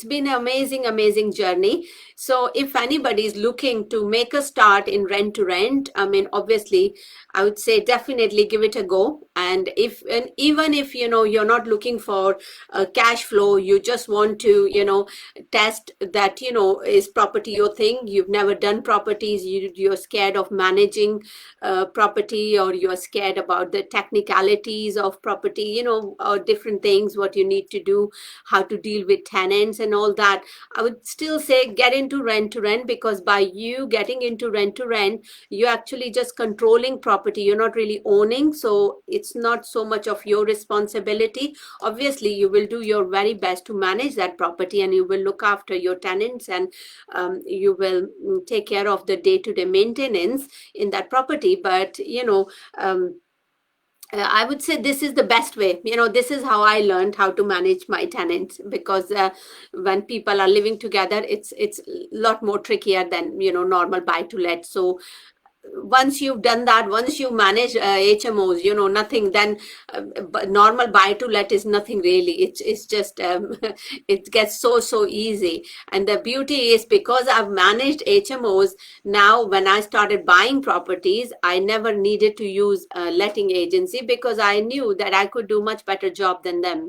been an amazing journey. So if anybody is looking to make a start in rent to rent, I mean, obviously, I would say definitely give it a go. And even if you're not looking for cash flow, you just want to test that is property your thing. You've never done properties, you're scared of managing property, or you're scared about the technicalities of property, or different things, what you need to do, how to deal with tenants and all that. I would still say get into rent to rent, because by you getting into rent to rent, you're actually just controlling property. You're not really owning, so it's not so much of your responsibility. Obviously, you will do your very best to manage that property, and you will look after your tenants, and you will take care of the day-to-day maintenance in that property. But I would say this is the best way. This is how I learned how to manage my tenants, because when people are living together, it's a lot more trickier than normal buy to let. So once you've done that, once you manage HMOs, nothing, then normal buy to let is nothing really. It's just it gets so easy. And the beauty is, because I've managed HMOs, now when I started buying properties, I never needed to use a letting agency, because I knew that I could do much better job than them.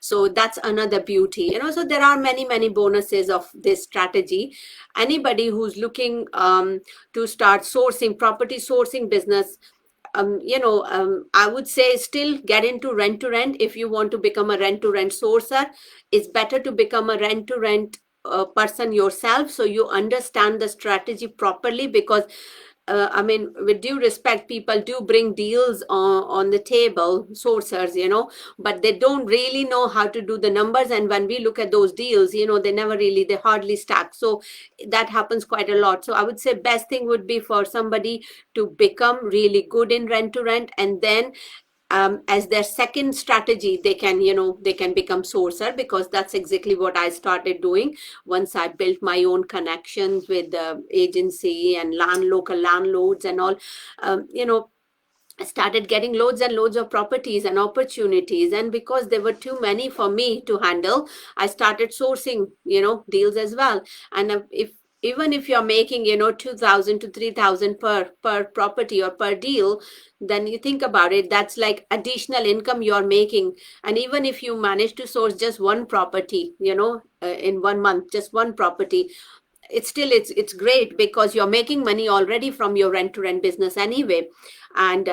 So that's another beauty. So there are many bonuses of this strategy. Anybody who's looking to start sourcing, property sourcing business, I would say still get into rent to rent. If you want to become a rent to rent sourcer, it's better to become a rent to rent person yourself, so you understand the strategy properly. Because I mean, with due respect, people do bring deals on the table, sourcers, but they don't really know how to do the numbers. And when we look at those deals, they hardly stack. So that happens quite a lot. So I would say best thing would be for somebody to become really good in rent to rent, and then as their second strategy, they can become sourcer, because that's exactly what I started doing once I built my own connections with the agency and local landlords and all. I started getting loads and loads of properties and opportunities, and because there were too many for me to handle, I started sourcing deals as well. And if even if you're making 2,000 to 3,000 per property or per deal, then you think about it, that's like additional income you're making. And even if you manage to source just one property, in 1 month, just one property, it's great, because you're making money already from your rent to rent business anyway. And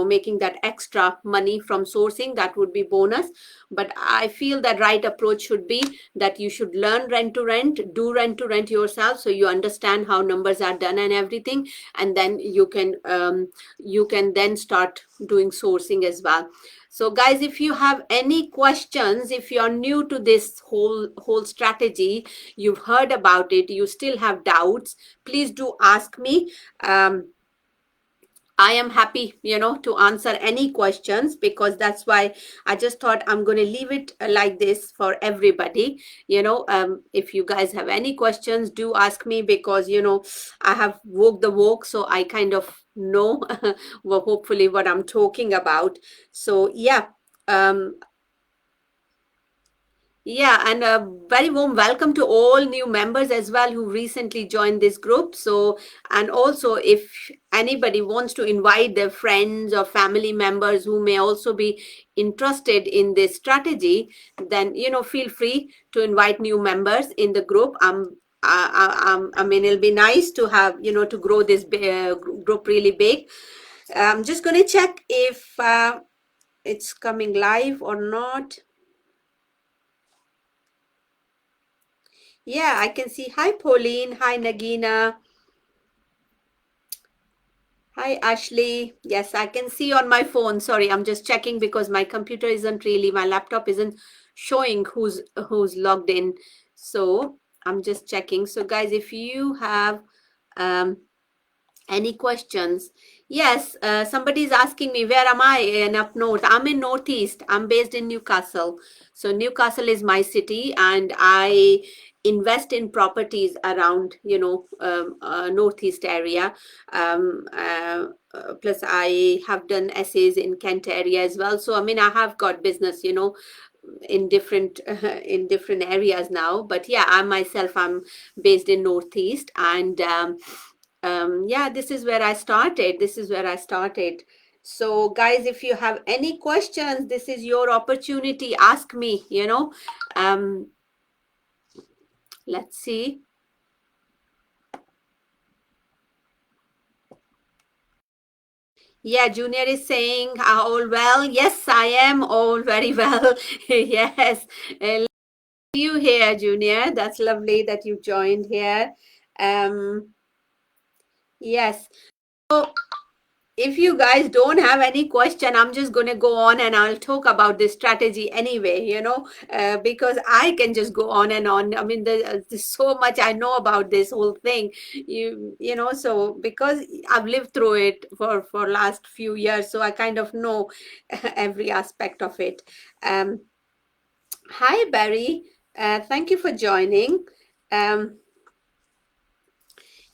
making that extra money from sourcing, that would be bonus. But I feel that right approach should be that you should learn rent to rent, do rent to rent yourself, so you understand how numbers are done and everything. And then you can then start doing sourcing as well. So guys, if you have any questions, if you're new to this whole strategy, you've heard about it, you still have doubts, please do ask me. I am happy, to answer any questions, because that's why I just thought I'm going to leave it like this for everybody. If you guys have any questions, do ask me, because, I have walked the walk, so I kind of know well, hopefully what I'm talking about. So yeah, um, yeah, and a very warm welcome to all new members as well who recently joined this group. So, and also if anybody wants to invite their friends or family members who may also be interested in this strategy, then, feel free to invite new members in the group. I mean, it'll be nice to have, to grow this group really big. I'm just going to check if it's coming live or not. Yeah, I can see. Hi, Pauline. Hi, Nagina. Hi, Ashley. Yes, I can see on my phone. Sorry, I'm just checking because my computer isn't really, my laptop isn't showing who's logged in. So I'm just checking. So guys, if you have um, any questions? Yes, somebody is asking me, where am I in up north? I'm in Northeast. I'm based in Newcastle. So Newcastle is my city, and I invest in properties around, Northeast area. Plus I have done essays in Kent area as well. So, I mean, I have got business, in different in different areas now. But yeah, I'm based in Northeast, and yeah, this is where I started. This is where I started. So guys, if you have any questions, this is your opportunity. Ask me, you know. Um, let's see. Yeah, Junior is saying, all well. Yes, I am all very well. Yes. You here, Junior. That's lovely that you joined here. Um, yes. So if you guys don't have any question, I'm just going to go on and I'll talk about this strategy anyway, you know, because I can just go on and on. I mean, there's so much I know about this whole thing, you know, so because I've lived through it for last few years, so I kind of know every aspect of it. Um, Hi, Barry. Thank you for joining. Um,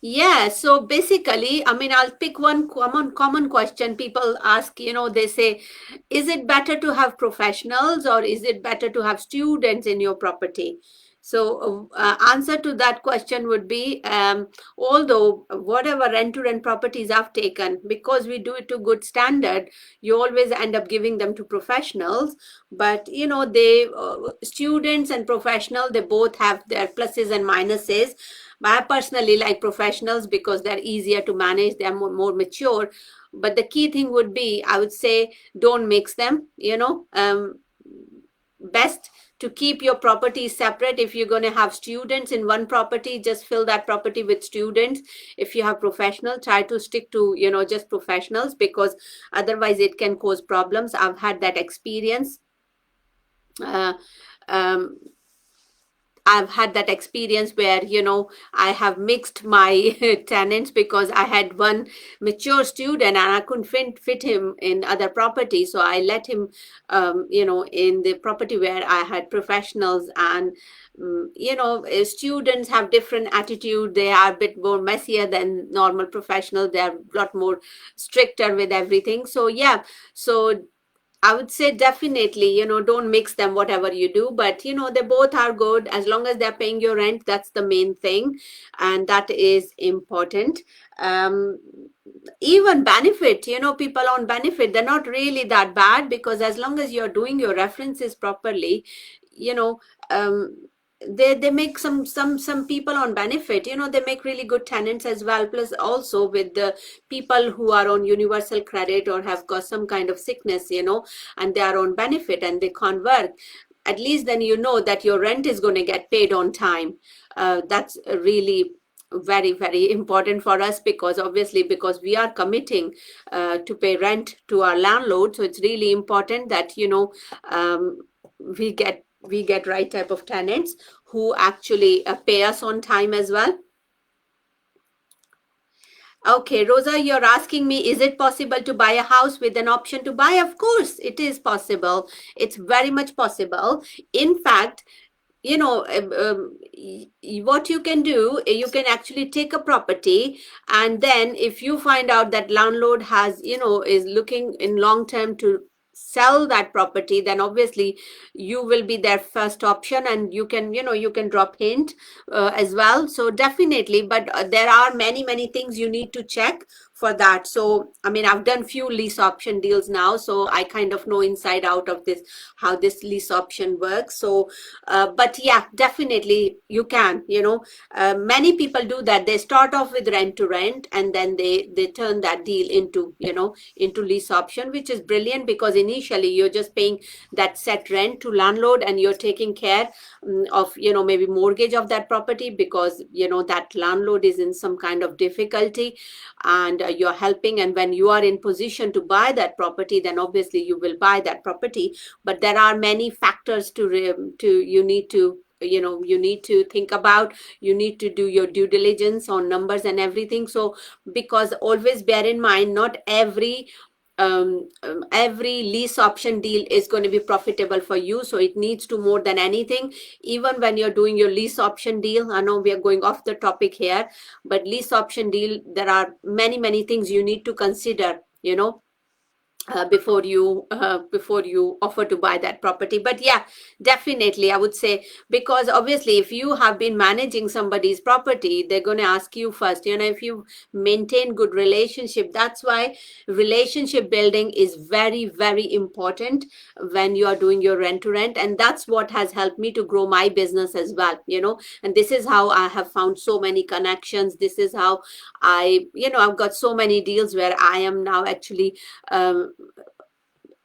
yeah, so basically, I mean, I'll pick one common question people ask, you know, they say, is it better to have professionals or is it better to have students in your property? So, answer to that question would be, although whatever rent-to-rent properties I've taken, because we do it to good standard, you always end up giving them to professionals. But you know, students and professional, they both have their pluses and minuses. I personally like professionals because they're easier to manage, they're more mature. But the key thing would be, I would say, don't mix them, you know. Best to keep your property separate. If you're going to have students in one property, just fill that property with students. If you have professional, try to stick to, you know, just professionals, because otherwise it can cause problems. I've had that experience. Uh, um, I've had that experience where, you know, I have mixed my tenants because I had one mature student and I couldn't fit him in other property. So I let him, you know, in the property where I had professionals. And, you know, students have different attitude. They are a bit more messier than normal professionals. They are a lot more stricter with everything. So, yeah. So I would say definitely, you know, don't mix them, whatever you do. But, you know, they both are good as long as they're paying your rent. That's the main thing. And that is important. Um, Even benefit, you know, people on benefit, they're not really that bad, because as long as you're doing your references properly, you know, they make some people on benefit, you know, they make really good tenants as well. Plus also with the people who are on universal credit or have got some kind of sickness, you know, and they are on benefit and they can't work, at least then you know that your rent is going to get paid on time. That's really very important for us, because obviously because we are committing to pay rent to our landlord. So it's really important that, you know, we get right type of tenants who actually pay us on time as well. Okay, Rosa, you're asking me, is it possible to buy a house with an option to buy? Of course, it is possible. It's very much possible. In fact, you know, what you can do, you can actually take a property, and then if you find out that landlord has, you know, is looking in long term to sell that property, then obviously you will be their first option, and you can, you know, you can drop hint as well. So definitely, but there are many things you need to check for that. So I mean, I've done few lease option deals now, so I kind of know inside out of this, how this lease option works. So but yeah, definitely you can, you know, many people do that. They start off with rent to rent, and then they turn that deal into, you know, into lease option, which is brilliant, because initially you're just paying that set rent to landlord, and you're taking care of, you know, maybe mortgage of that property, because, you know, that landlord is in some kind of difficulty, and you're helping. And when you are in position to buy that property, then obviously you will buy that property. But there are many factors to you need to, you know, you need to think about. You need to do your due diligence on numbers and everything. So because always bear in mind, not every lease option deal is going to be profitable for you. So it needs to, more than anything, even when you're doing your lease option deal, I know we are going off the topic here, but lease option deal, there are many things you need to consider, you know. before you offer to buy that property. But yeah, definitely I would say, because obviously if you have been managing somebody's property, they're going to ask you first, if you maintain good relationship. That's why relationship building is very, very important when you are doing your rent to rent. And that's what has helped me to grow my business as well. And this is how I have found so many connections. This is how I've got so many deals where I am now actually um,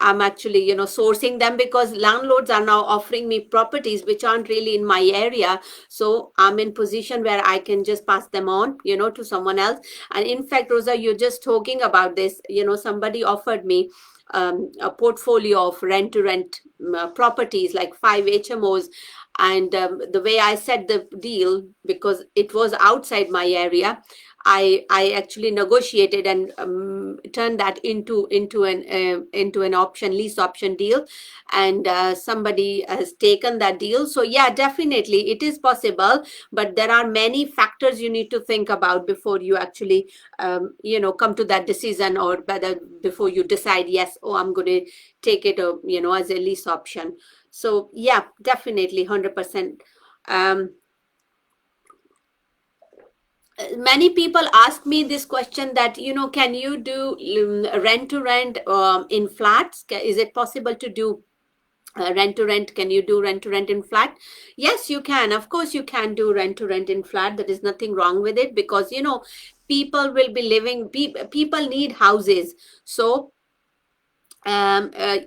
I'm actually, sourcing them, because landlords are now offering me properties which aren't really in my area. So I'm in position where I can just pass them on, to someone else. And in fact, Rosa, you're just talking about this, somebody offered me a portfolio of rent to rent properties, like 5 HMOs. And the way I set the deal, because it was outside my area, I actually negotiated and turned that into an option lease option deal, and somebody has taken that deal. So yeah, definitely it is possible, but there are many factors you need to think about before you actually come to that decision, or whether before you decide, yes, oh, I'm going to take it, as a lease option. So yeah, definitely 100%. um, Many people ask me this question that, can you do rent to rent in flats? Is it possible to do rent to rent? Can you do rent to rent in flat? Yes, you can. Of course, you can do rent to rent in flat. There is nothing wrong with it, because, people will be living, people need houses. So um, uh,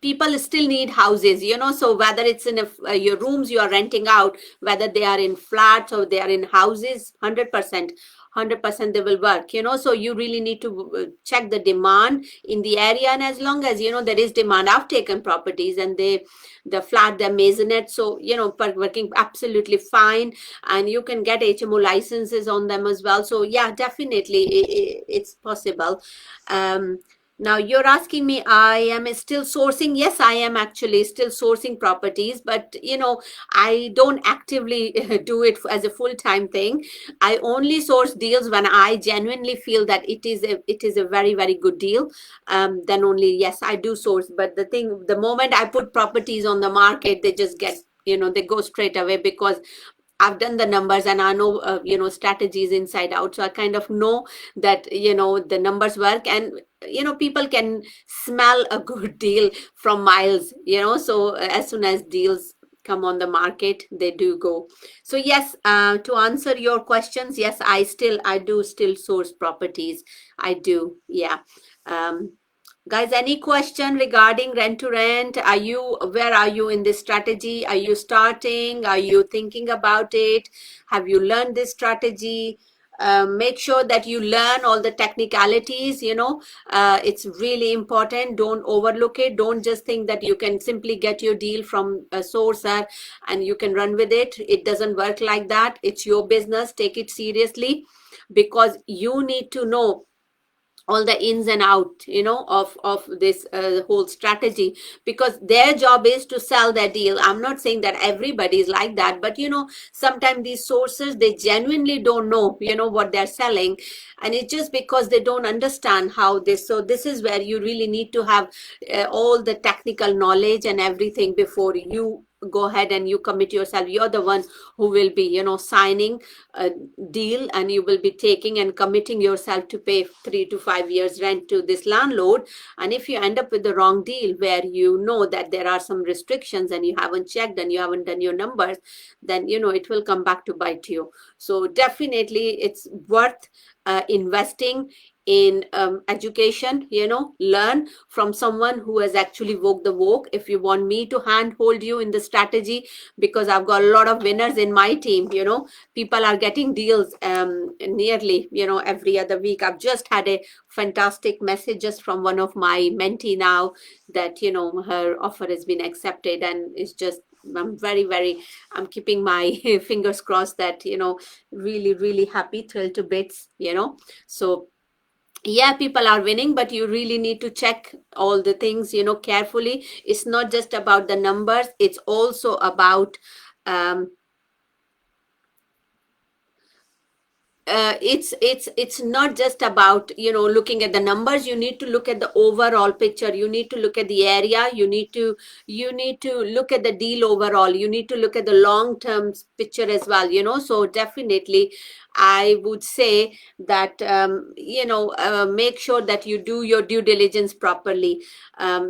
people still need houses, so whether it's in your rooms you are renting out, whether they are in flats or they are in houses, 100% they will work, so you really need to check the demand in the area. And as long as there is demand, I've taken properties and the flat, they're maisonette, so working absolutely fine. And you can get HMO licenses on them as well. So yeah, definitely it's possible. um Now you're asking me, I am still sourcing. Yes, I am actually still sourcing properties, but I don't actively do it as a full-time thing. I only source deals when I genuinely feel that it is a very, very good deal. Then only, yes, I do source. But the moment I put properties on the market, they just get, they go straight away, because I've done the numbers and I know, strategies inside out. So I kind of know that, the numbers work, and, people can smell a good deal from miles, so as soon as deals come on the market, they do go. So yes, to answer your questions, yes, I do still source properties. I do. Yeah. Um, Guys, any question regarding rent to rent? Where are you in this strategy? Are you starting? Are you thinking about it? Have you learned this strategy? Make sure that you learn all the technicalities, it's really important. Don't overlook it. Don't just think that you can simply get your deal from a sourcer and you can run with it. It doesn't work like that. It's your business. Take it seriously, because you need to know all the ins and out, of this whole strategy, because their job is to sell their deal. I'm not saying that everybody is like that, but sometimes these sources, they genuinely don't know, what they're selling. And it's just because they don't understand how this. So this is where you really need to have all the technical knowledge and everything before you go ahead and you commit yourself. You're the one who will be, signing a deal, and you will be taking and committing yourself to pay 3 to 5 years rent to this landlord. And if you end up with the wrong deal, where you know that there are some restrictions and you haven't checked and you haven't done your numbers, then it will come back to bite you. So definitely it's worth investing in education. Learn from someone who has actually walked the walk. If you want me to handhold you in the strategy, because I've got a lot of winners in my team, people are getting deals nearly, every other week. I've just had a fantastic message just from one of my mentee now, that her offer has been accepted, and it's just, I'm very, very, I'm keeping my fingers crossed that, really, really happy, thrilled to bits, so yeah, people are winning, but you really need to check all the things, carefully. It's not just about the numbers, it's also about um, it's not just about, you know, looking at the numbers. You need to look at the overall picture. You need to look at the area. You need to look at the deal overall. You need to look at the long term picture as well, you know. So definitely I would say that, make sure that you do your due diligence properly.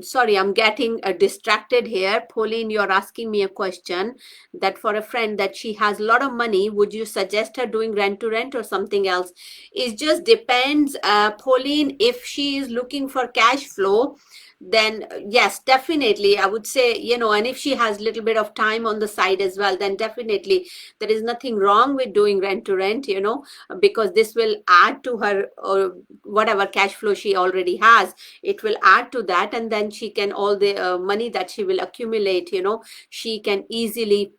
Sorry, I'm getting distracted here. Pauline, you're asking me a question that for a friend that she has a lot of money, would you suggest her doing rent to rent or something else? It just depends, Pauline. If she is looking for cash flow, then yes, definitely I would say, you know, and if she has a little bit of time on the side as well, then definitely there is nothing wrong with doing rent to rent, you know, because this will add to her, or whatever cash flow she already has, it will add to that, and then she can, all the money that she will accumulate, you know, she can easily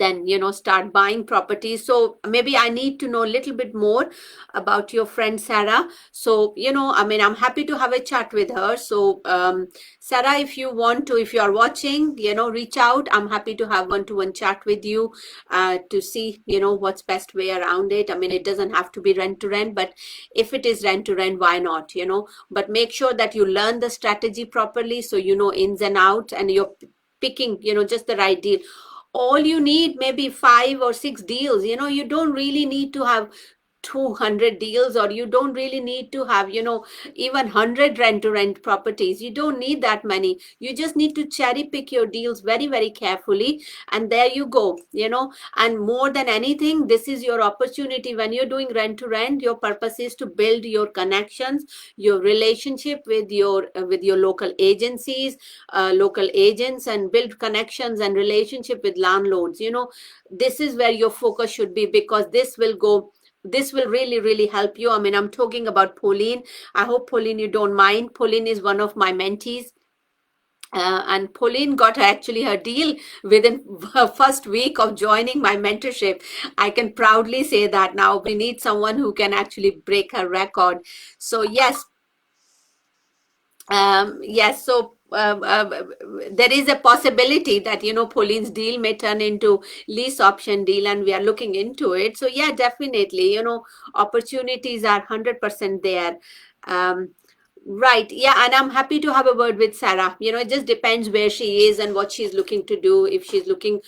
then, you know, start buying properties. So maybe I need to know a little bit more about your friend Sarah. So, you know, I mean, I'm happy to have a chat with her. So Sarah, if you want to, if you are watching, you know, reach out. I'm happy to have one-to-one chat with you to see, you know, what's best way around it. I mean, it doesn't have to be rent to rent, but if it is rent to rent, why not, you know? But make sure that you learn the strategy properly, so you know ins and outs, and you're picking, you know, just the right deal. All you need maybe 5 or 6 deals. You know, you don't really need to have 200 deals, or you don't really need to have, you know, even 100 rent to rent properties. You don't need that many. You just need to cherry pick your deals very, very carefully, and there you go, you know. And more than anything, this is your opportunity. When you're doing rent to rent, your purpose is to build your connections, your relationship with your local agencies, local agents, and build connections and relationship with landlords. You know, this is where your focus should be, because this will really, really help you. I mean, I'm talking about Pauline. I hope, Pauline, you don't mind. Pauline is one of my mentees. And Pauline got actually her deal within her first week of joining my mentorship. I can proudly say that now. We need someone who can actually break her record. So yes, yes, so there is a possibility that, you know, Pauline's deal may turn into lease option deal, and we are looking into it. So yeah, definitely, you know, opportunities are 100% there. Um, right, yeah, and I'm happy to have a word with Sarah. You know, it just depends where she is and what she's looking to do. If she's looking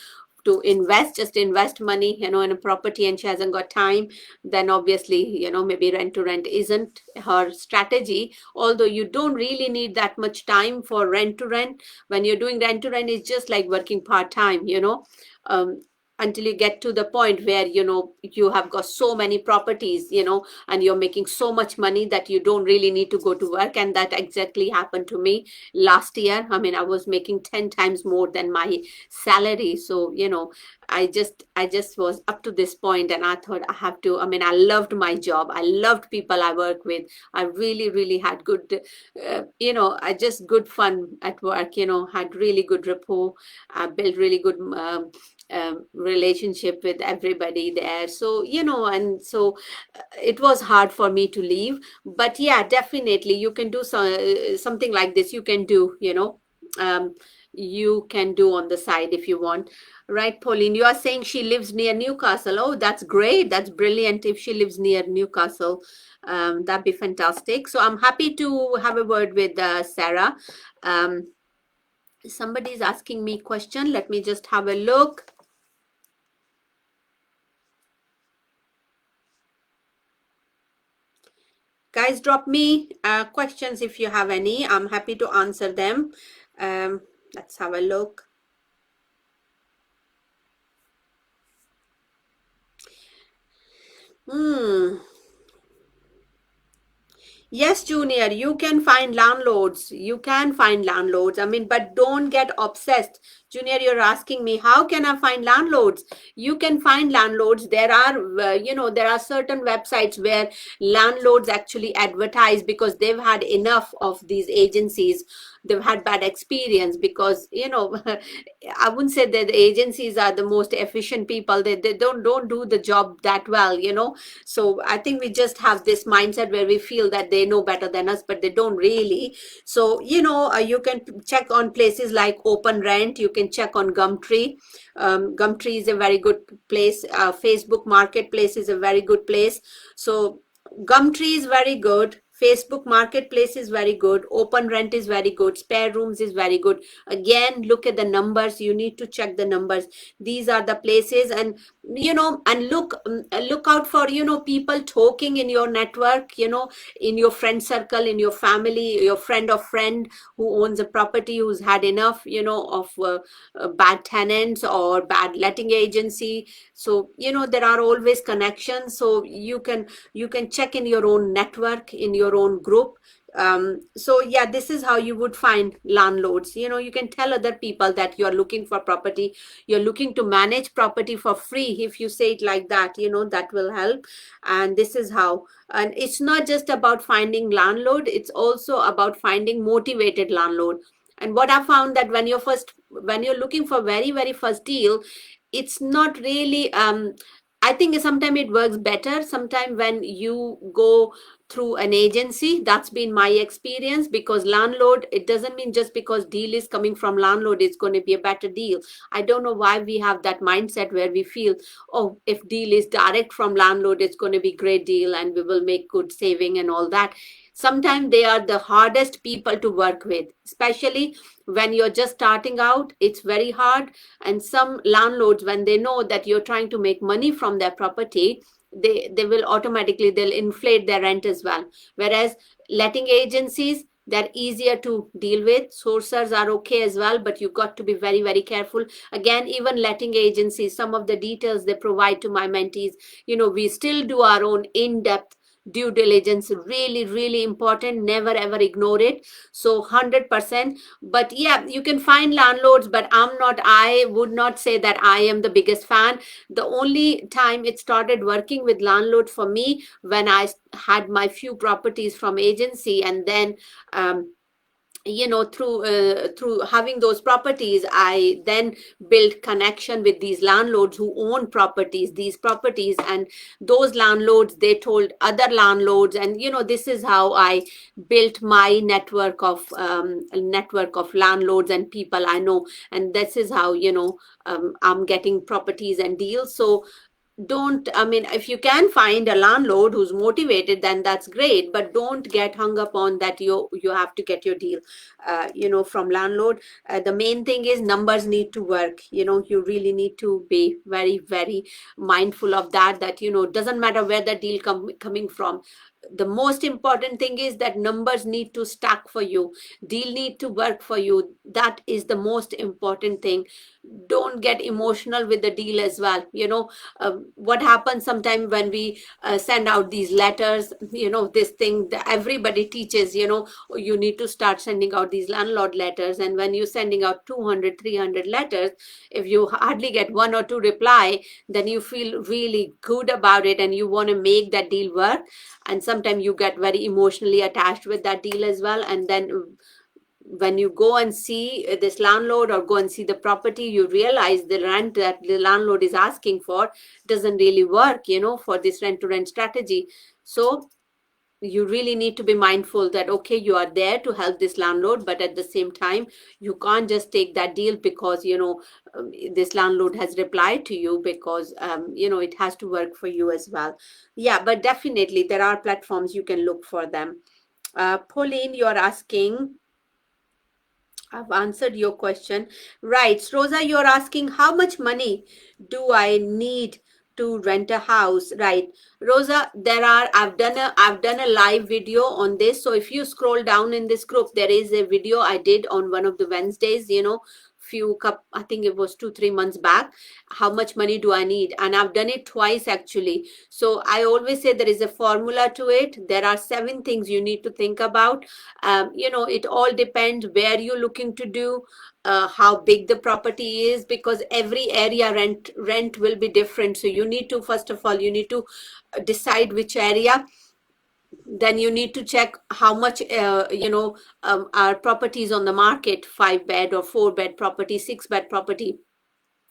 to invest, just invest money, you know, in a property, and she hasn't got time, then obviously, you know, maybe rent to rent isn't her strategy. Although you don't really need that much time for rent to rent. When you're doing rent to rent, it's just like working part time, you know. um, until you get to the point where, you know, you have got so many properties, you know, and you're making so much money that you don't really need to go to work. And that exactly happened to me last year. I mean, I was making 10 times more than my salary. So, you know, I just was up to this point, and I thought I have to. I mean, I loved my job. I loved people I work with. I really, really had good, you know, I just good fun at work, you know, had really good rapport. I built really good relationship with everybody there. So, you know, and so it was hard for me to leave. But yeah, definitely you can do something like this. You can do, you know, you can do on the side if you want. Right, Pauline, you are saying she lives near Newcastle. Oh, that's great. That's brilliant. If she lives near Newcastle, that'd be fantastic. So I'm happy to have a word with Sarah. Somebody's asking me question. Let me just have a look. Guys, drop me questions if you have any. I'm happy to answer them. Let's have a look. Yes, Junior, you can find landlords. You can find landlords. I mean, but don't get obsessed. Junior, you're asking me, how can I find landlords? You can find landlords. There are, you know, there are certain websites where landlords actually advertise, because they've had enough of these agencies. they've had bad experience, because I wouldn't say that the agencies are the most efficient people. They don't do the job that well. So I think we just have this mindset where we feel that they know better than us, but they don't really. So you can check on places like Open Rent. You can check on Gumtree. Gumtree is a very good place. Facebook Marketplace is a very good place. So Gumtree is very good. Facebook Marketplace is very good. Open Rent is very good. Spare Rooms is very good. Again, look at the numbers. You need to check the numbers. These are the places, and look out for people talking in your network. In your friend circle, in your family, your friend of friend who owns a property, who's had enough of bad tenants or bad letting agency. So there are always connections. So you can check in your own network, in your own group. So yeah, this is how you would find landlords. You can tell other people that you're looking for property, you're looking to manage property for free. If you say it like that, that will help. And this is how. And it's not just about finding landlord, it's also about finding motivated landlord. And what I found, that when you're looking for very, very first deal, it's not really I think sometimes it works better sometimes when you go through an agency. That's been my experience, because landlord, it doesn't mean just because deal is coming from landlord it's going to be a better deal. I don't know why we have that mindset where we feel, oh, if deal is direct from landlord it's going to be great deal and we will make good saving and all that. Sometimes they are the hardest people to work with, especially when you're just starting out. It's very hard. And some landlords, when they know that you're trying to make money from their property, they will automatically, they'll inflate their rent as well. Whereas letting agencies, they're easier to deal with. Sourcers are okay as well, but you've got to be very, very careful. Again, even letting agencies, some of the details they provide to my mentees, we still do our own in-depth due diligence. Really, really important. Never ever ignore it. So 100%. But yeah, you can find landlords, but I would not say that I am the biggest fan. The only time it started working with landlord for me, when I had my few properties from agency, and then through having those properties, I then built connection with these landlords who own these properties, and those landlords, they told other landlords, and this is how I built my network of landlords and people I know. And this is how I'm getting properties and deals. So don't, I mean, if you can find a landlord who's motivated, then that's great, but don't get hung up on that you have to get your deal from landlord. The main thing is numbers need to work. You really need to be very, very mindful of that doesn't matter where the deal coming from. The most important thing is that numbers need to stack for you, deal need to work for you. That is the most important thing. Don't get emotional with the deal as well. What happens sometimes when we send out these letters, this thing that everybody teaches, you need to start sending out these landlord letters. And when you're sending out 200, 300 letters, if you hardly get one or two reply, then you feel really good about it and you want to make that deal work. And sometimes you get very emotionally attached with that deal as well. And then when you go and see this landlord or go and see the property, you realize the rent that the landlord is asking for doesn't really work, for this rent to rent strategy. So you really need to be mindful that, okay, you are there to help this landlord, but at the same time, you can't just take that deal because, this landlord has replied to you, because, it has to work for you as well. Yeah, but definitely there are platforms you can look for them. Pauline, you're asking, I've answered your question. Right. Rosa, you're asking how much money do I need to rent a house? Right. Rosa, I've done a live video on this. So if you scroll down in this group, there is a video I did on one of the Wednesdays, I think it was 2-3 months back. How much money do I need? And I've done it twice actually. So I always say there is a formula to it. There are 7 things you need to think about. It all depends where you're looking to do, how big the property is, because every area rent will be different. So you need to, first of all, you need to decide which area Then you need to check how much, are properties on the market, 5 bed or 4 bed property, 6 bed property.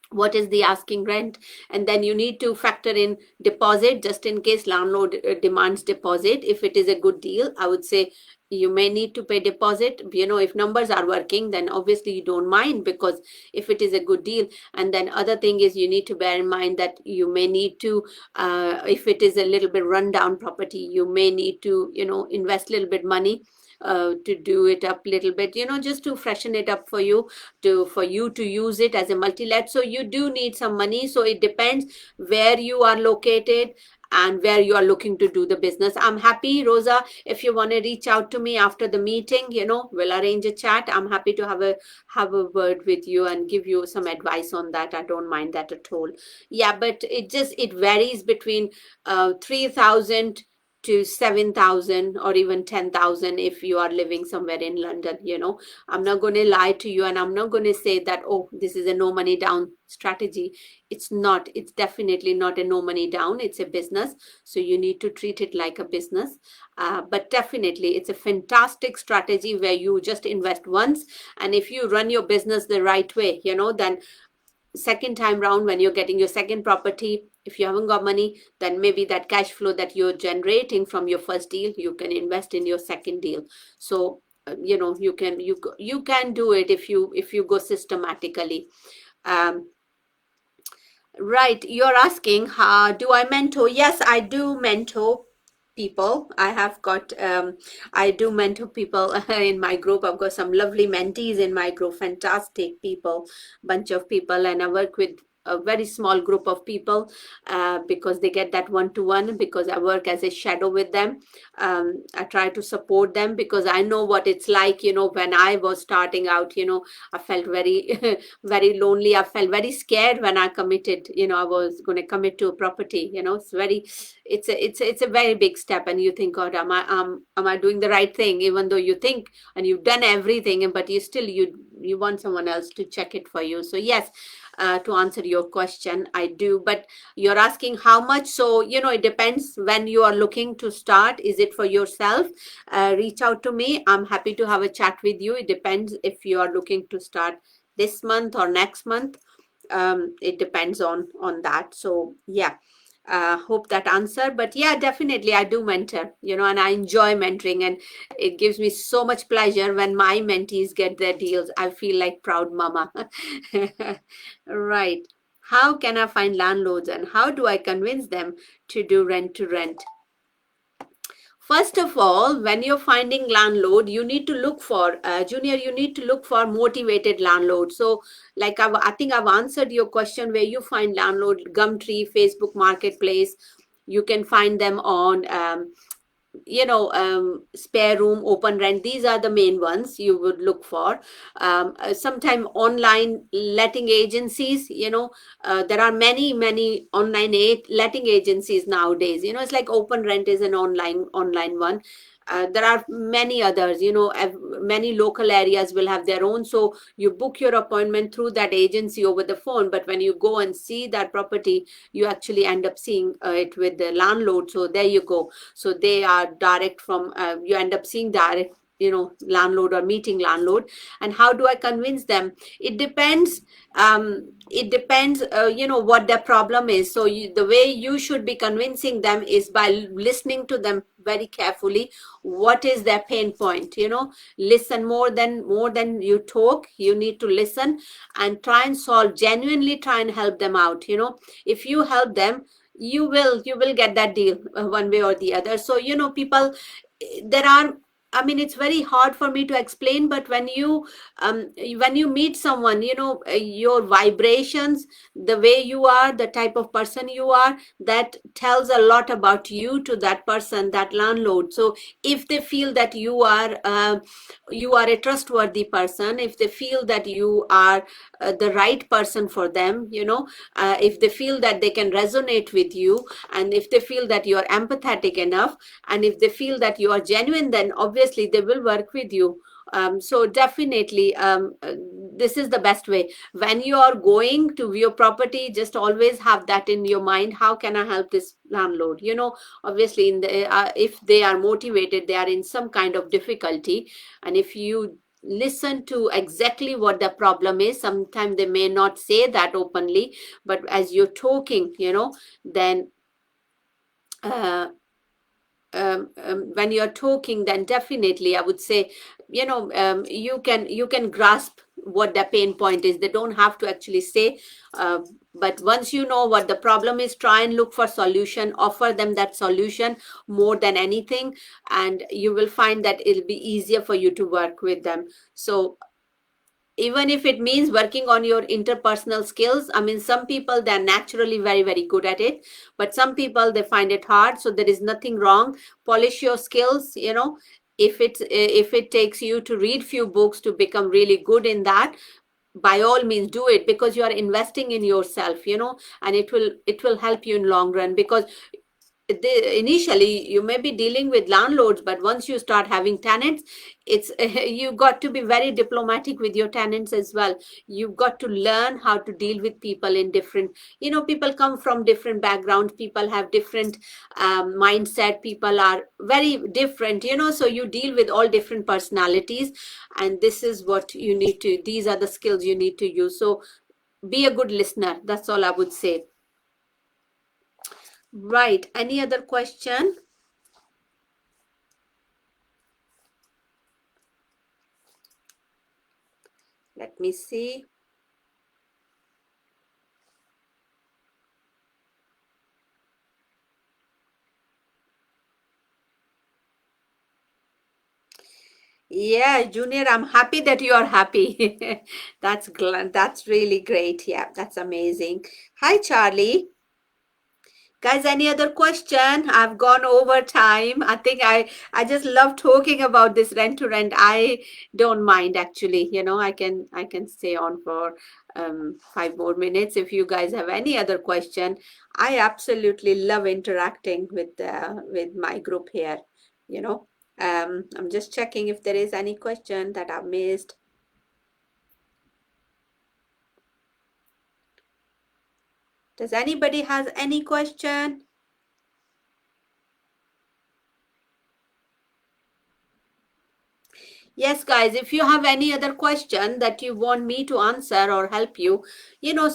What is the asking rent? And then you need to factor in deposit, just in case landlord demands deposit. If it is a good deal, I would say you may need to pay deposit. If numbers are working, then obviously you don't mind, because if it is a good deal. And then other thing is, you need to bear in mind that you may need to, if it is a little bit rundown property, you may need to invest a little bit money to do it up a little bit, just to freshen it up for you, for you to use it as a multi-let. So you do need some money. So it depends where you are located and where you are looking to do the business. I'm happy, Rosa, if you want to reach out to me after the meeting, we'll arrange a chat. I'm happy to have a word with you and give you some advice on that. I don't mind that at all. Yeah, but it varies between 3,000 to 7,000 or even 10,000 if you are living somewhere in London. I'm not going to lie to you, and I'm not going to say that, oh, this is a no money down strategy. It's not. It's definitely not a no money down. It's a business. So you need to treat it like a business. But definitely it's a fantastic strategy where you just invest once. And if you run your business the right way, then second time round, when you're getting your second property, if you haven't got money, then maybe that cash flow that you're generating from your first deal, you can invest in your second deal. So you can do it if you go systematically. Right, you're asking, do I mentor? Yes, I do mentor people. I do mentor people in my group. I've got some lovely mentees in my group, fantastic people, bunch of people, and I work with a very small group of people because they get that one-to-one, because I work as a shadow with them. I try to support them because I know what it's like, when I was starting out, I felt very, very lonely. I felt very scared when I committed, I was going to commit to a property, it's a very big step, and you think, God, am I doing the right thing? Even though you think and you've done everything, but you want someone else to check it for you. So yes, to answer your question, I do. But you're asking how much. So it depends when you are looking to start. Is it for yourself? Reach out to me. I'm happy to have a chat with you. It depends if you are looking to start this month or next month. It depends on that. So yeah, hope that answer. But yeah, definitely I do mentor, and I enjoy mentoring, and it gives me so much pleasure when my mentees get their deals. I feel like proud mama. Right. How can I find landlords, and how do I convince them to do rent to rent? First of all, when you're finding landlord, you need to look for, Junior, you need to look for motivated landlord. So like I think I've answered your question where you find landlord, Gumtree, Facebook Marketplace. You can find them on spare room, open rent. These are the main ones you would look for. Sometime online letting agencies, there are many online letting agencies nowadays. It's like open rent is an online one. There are many others, many local areas will have their own. So you book your appointment through that agency over the phone, but when you go and see that property, you actually end up seeing it with the landlord. So there you go. So they are direct from, you end up seeing direct, landlord or meeting landlord. And how do I convince them? It depends. What their problem is. So the way you should be convincing them is by listening to them very carefully. What is their pain point? Listen more than you talk. You need to listen and try and solve, genuinely try and help them out. If you help them, you will get that deal one way or the other. So people, there are, I mean, it's very hard for me to explain, but when you meet someone, your vibrations, the way you are, the type of person you are, that tells a lot about you to that person, that landlord. So if they feel that you are a trustworthy person, if they feel that you are the right person for them, if they feel that they can resonate with you, and if they feel that you are empathetic enough, and if they feel that you are genuine, then obviously they will work with you. So definitely this is the best way. When you are going to view property, just always have that in your mind. How can I help this landlord? Obviously, if they are motivated, they are in some kind of difficulty. And if you listen to exactly what the problem is, sometimes they may not say that openly, but as you're talking, then uh, when you're talking, then definitely I would say, you can grasp what the pain point is. They don't have to actually say, uh, but once you know what the problem is, try and look for solution, offer them that solution more than anything, and you will find that it'll be easier for you to work with them. So even if it means working on your interpersonal skills, I mean, some people, they're naturally very, very good at it, but some people, they find it hard. So there is nothing wrong. Polish your skills. If it takes you to read few books to become really good in that, by all means do it, because you are investing in yourself, and it will help you in long run. Because initially you may be dealing with landlords, but once you start having tenants, it's you got to be very diplomatic with your tenants as well. You've got to learn how to deal with people in different, people come from different backgrounds, people have different mindset, people are very different, so you deal with all different personalities, and this is what you need to, these are the skills you need to use. So be a good listener, that's all I would say. Right. Any other question? Let me see. Yeah, Junior, I'm happy that you are happy. That's really great. Yeah, that's amazing. Hi, Charlie. Guys, any other question? I've gone over time. I think I just love talking about this rent to rent. I don't mind actually. I can stay on for 5 more minutes if you guys have any other question. I absolutely love interacting with my group here. You know, I'm just checking if there is any question that I've missed. Does anybody has any question? Yes, guys, if you have any other question that you want me to answer or help you,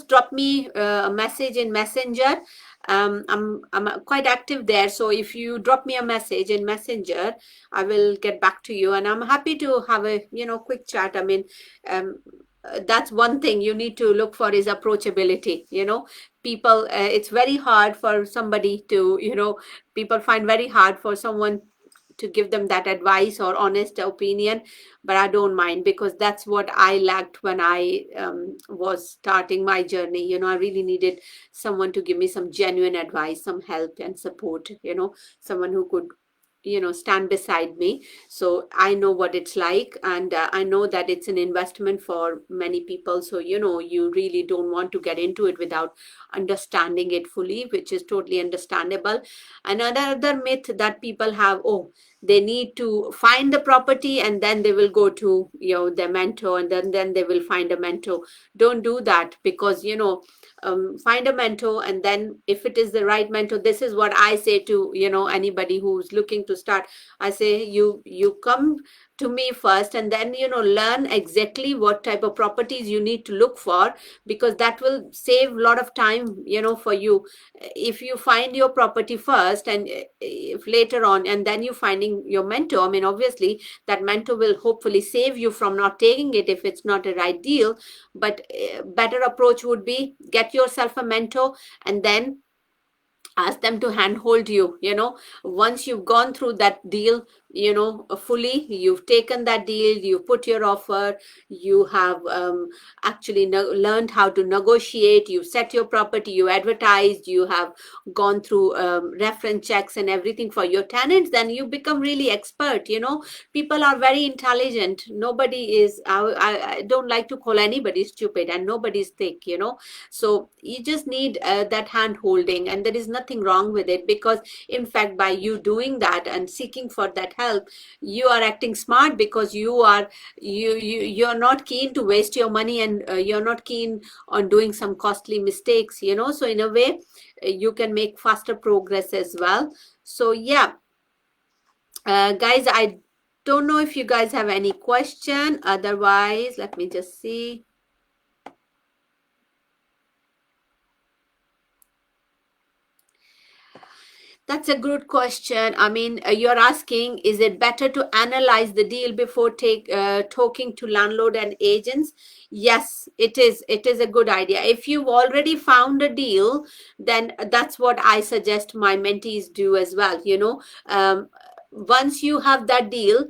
drop me a message in Messenger. I'm quite active there. So if you drop me a message in Messenger, I will get back to you. And I'm happy to have a, quick chat. I mean, that's one thing you need to look for is approachability. People, it's very hard for somebody to, people find very hard for someone to give them that advice or honest opinion, but I don't mind, because that's what I lacked when I was starting my journey. I really needed someone to give me some genuine advice, some help and support, someone who could stand beside me. So I know what it's like, and I know that it's an investment for many people. So you really don't want to get into it without understanding it fully, which is totally understandable. Another myth that people have, oh, they need to find the property and then they will go to their mentor, and then they will find a mentor. Don't do that, because find a mentor, and then if it is the right mentor, this is what I say to anybody who's looking to start. I say, you come to me first, and then learn exactly what type of properties you need to look for, because that will save a lot of time for you. If you find your property first, and if later on, and then you finding your mentor, I mean, obviously that mentor will hopefully save you from not taking it if it's not a right deal. But better approach would be get yourself a mentor, and then ask them to handhold you. Once you've gone through that deal fully, you've taken that deal, you put your offer, you have actually learned how to negotiate, you set your property, you advertised, you have gone through reference checks and everything for your tenants, then you become really expert. People are very intelligent. Nobody is, I don't like to call anybody stupid, and nobody's thick. So you just need that hand holding, and there is nothing wrong with it, because in fact, by you doing that and seeking for that help, you are acting smart, because you're not keen to waste your money, and you're not keen on doing some costly mistakes, so in a way you can make faster progress as well. So yeah, guys, I don't know if you guys have any question. Otherwise, let me just see. That's a good question. I mean, you're asking, is it better to analyze the deal before talking to landlord and agents? Yes, it is. It is a good idea. If you've already found a deal, then that's what I suggest my mentees do as well. Once you have that deal,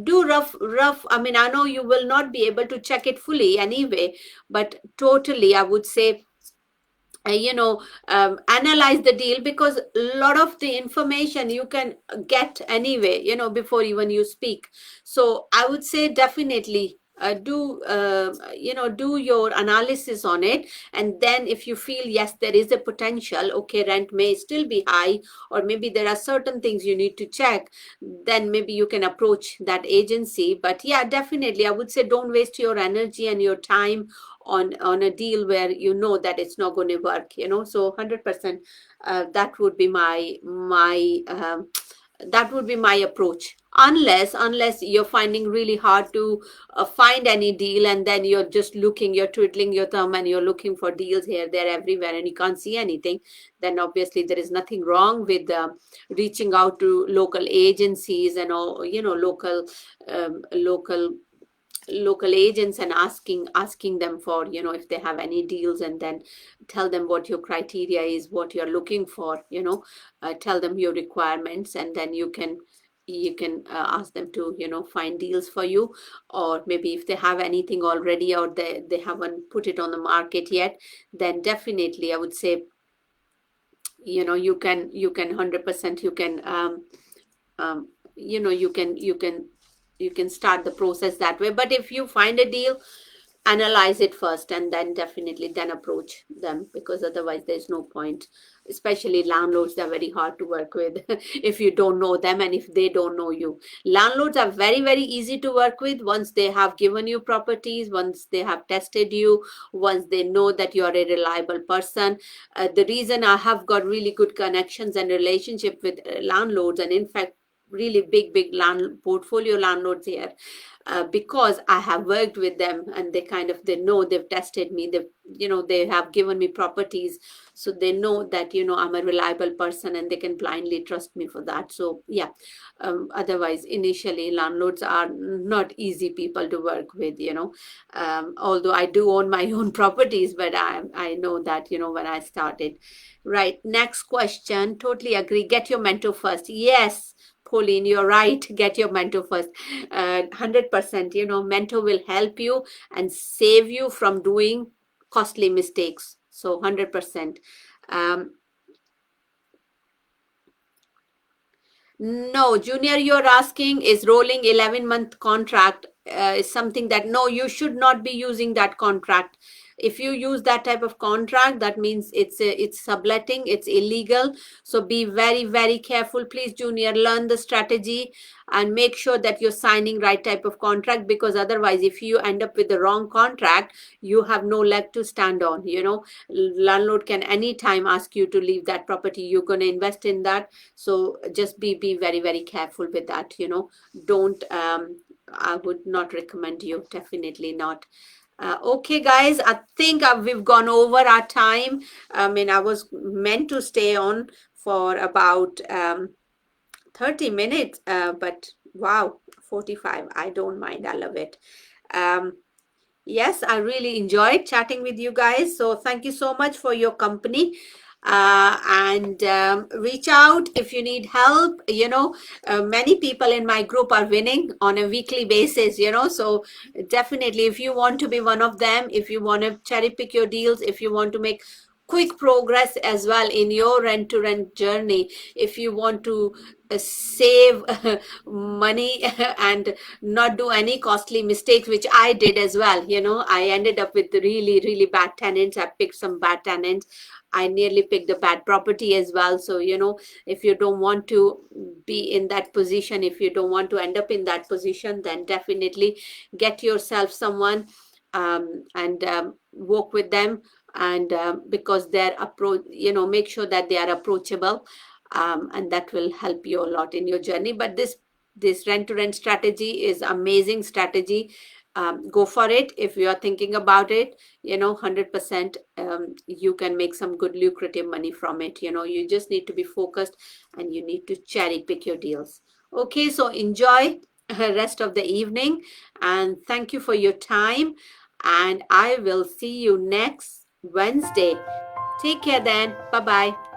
do rough. I mean, I know you will not be able to check it fully anyway, but totally, I would say, analyze the deal, because a lot of the information you can get anyway, before even you speak. So I would say definitely do your analysis on it, and then if you feel yes, there is a potential, okay, rent may still be high, or maybe there are certain things you need to check, then maybe you can approach that agency. But yeah, definitely I would say don't waste your energy and your time on a deal where you know that it's not going to work. So 100%, that would be my approach, unless you're finding really hard to find any deal, and then you're twiddling your thumb and you're looking for deals here, there, everywhere, and you can't see anything. Then obviously there is nothing wrong with reaching out to local agencies and all, local agents, and asking them for, if they have any deals, and then tell them what your criteria is, what you're looking for, tell them your requirements, and then you can ask them to find deals for you. Or maybe if they have anything already, or they haven't put it on the market yet, then definitely I would say, you can 100%, you can start the process that way. But if you find a deal, analyze it first, and then definitely then approach them, because otherwise there's no point. Especially landlords, they're very hard to work with if you don't know them, and if they don't know you. Landlords are very, very easy to work with once they have given you properties, once they have tested you, once they know that you are a reliable person. The reason I have got really good connections and relationship with landlords, and in fact really big portfolio landlords here, because I have worked with them, and they know, they've tested me, they have given me properties, so they know that I'm a reliable person, and they can blindly trust me for that. So yeah, otherwise initially landlords are not easy people to work with, although I do own my own properties, but I know that when I started. Right, next question. Totally agree, get your mentor first. Yes, Pauline, you're right. Get your mentor first. 100%. Mentor will help you and save you from doing costly mistakes. So 100%. Um, no, Junior, you're asking, is rolling 11-month contract is something that, no, you should not be using that contract. If you use that type of contract, that means it's subletting, it's illegal. So be very, very careful, please, Junior. Learn the strategy and make sure that you're signing right type of contract, because otherwise, if you end up with the wrong contract, you have no leg to stand on. Landlord can anytime ask you to leave that property. You're going to invest in that, so just be very, very careful with that. Don't I would not recommend you, definitely not. Okay, guys, I think we've gone over our time. I mean, I was meant to stay on for about 30 minutes, but wow, 45. I don't mind. I love it. Um, yes, I really enjoyed chatting with you guys. So thank you so much for your company. And reach out if you need help. Many people in my group are winning on a weekly basis, so definitely, if you want to be one of them, if you want to cherry pick your deals, if you want to make quick progress as well in your rent to rent journey, if you want to save money and not do any costly mistakes, which I did as well. I ended up with really, really bad tenants. I picked some bad tenants. I nearly picked a bad property as well. So, if you don't want to be in that position, if you don't want to end up in that position, then definitely get yourself someone, and work with them, and because they're make sure that they are approachable, and that will help you a lot in your journey. But this rent to rent strategy is amazing strategy. Go for it if you are thinking about it. 100%, you can make some good lucrative money from it. You just need to be focused, and you need to cherry pick your deals. Okay, so enjoy rest of the evening, and thank you for your time, and I will see you next Wednesday. Take care then. Bye bye.